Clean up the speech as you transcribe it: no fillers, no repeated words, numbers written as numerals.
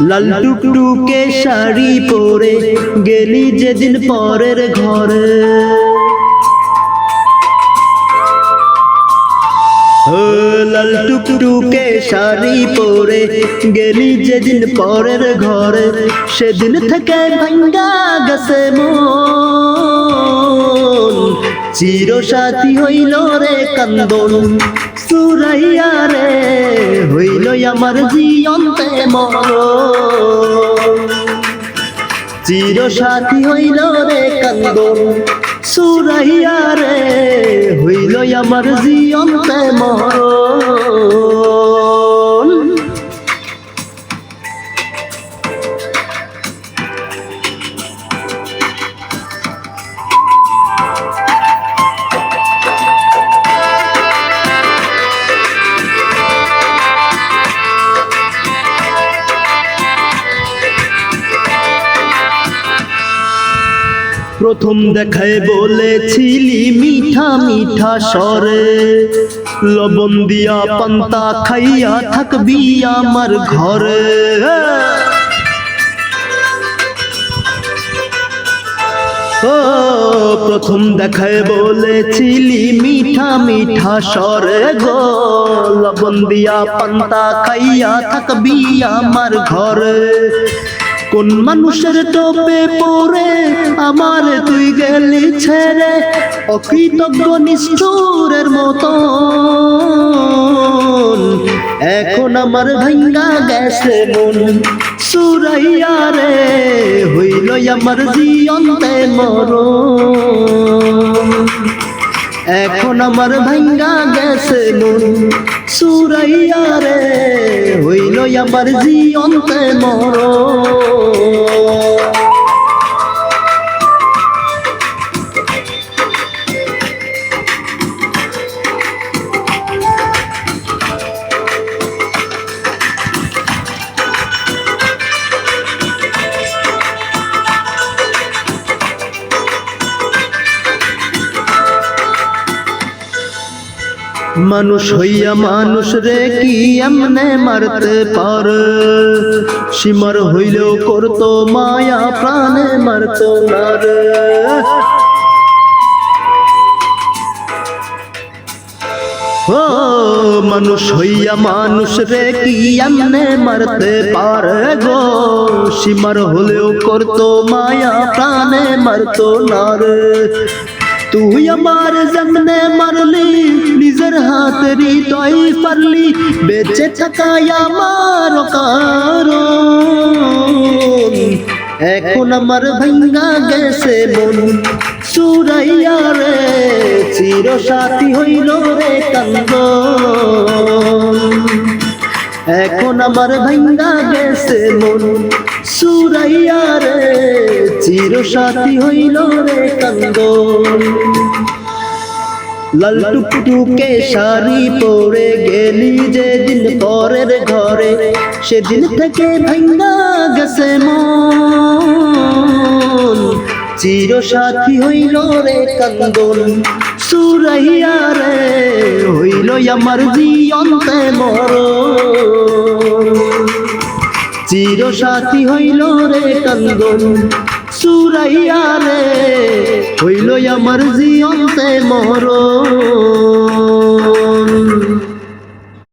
লাল টুকটুকে শাড়ি পরে গেলি যেদিন পরের ঘরে, লাল টুকটুকে শাড়ি পরে গেলি যেদিন পরের ঘরে, সেদিন থেকে ভাঙ্গা গেছে মন। চির সাথী হইল রে কান্দন সুরাইয়া রে, হইল আমার জীবনতে মরণ। চির সাথী হইল রে কান্দন সুরাইয়া রে, হইল আমার জীবনতে মরণ। প্রথম দেখায় বলেছিলি মিঠা মিঠা স্বরে, লবণ দিয়া পান্তা খাইয়া থাকবি আমার ঘরে। প্রথম দেখায় বলেছিলি মিঠা মিঠা স্বরে গো, লবণ দিয়া পান্তা খাইয়া থাকবি আমার ঘরে। কোন মানুষের টোপে পড়ে আমার তুই গেলি ছেড়ে, অকৃতজ্ঞ নিষ্ঠুরের মতো। এখন আমার ভাঙ্গা গেছে মন সুরাইয়া রে, হইল আমার জীবনতে মরণ। এখন আমার ভাঙ্গা গেছে মন সুরাইয়া রে, হইল আমার জীবনতে মরণ। মানুষ হইয়া মানুষ রে কি এমনে মারতে পারে, সীমার হইলেও করতো মায়া প্রাণে মারতো না রে। ও মানুষ হইয়া মানুষ রে কি এমনে মারতে পারে গো, সীমার হলেও করতো মায়া প্রাণে মারতো না রে। তুই আমার জমনে মারলি নিজের হাতের হৃদয় পারলি, বেঁচে থাকায় আমার কারণ। এখন আমার ভাঙ্গা গেছে মন সুরাইয়া রে, চির সাথী হইল রে কান্দন। এখন আমার ভাঙ্গা গেছে মন সুরাইয়া রে, চির সাথী হইল রে কান্দন। লাল টুকটুকে শাড়ি পরে গেলি যেদিন পরের ঘরে, সেদিন থেকে ভাঙ্গা গেছে মন। চির সাথী হইল রে কান্দন সুরাইয়া রে, হইল আমার জীবনতে মরণ। চির সাথী হইল রে কান্দন সুরাইয়া রে, হইল আমার জীবনতে মরণ।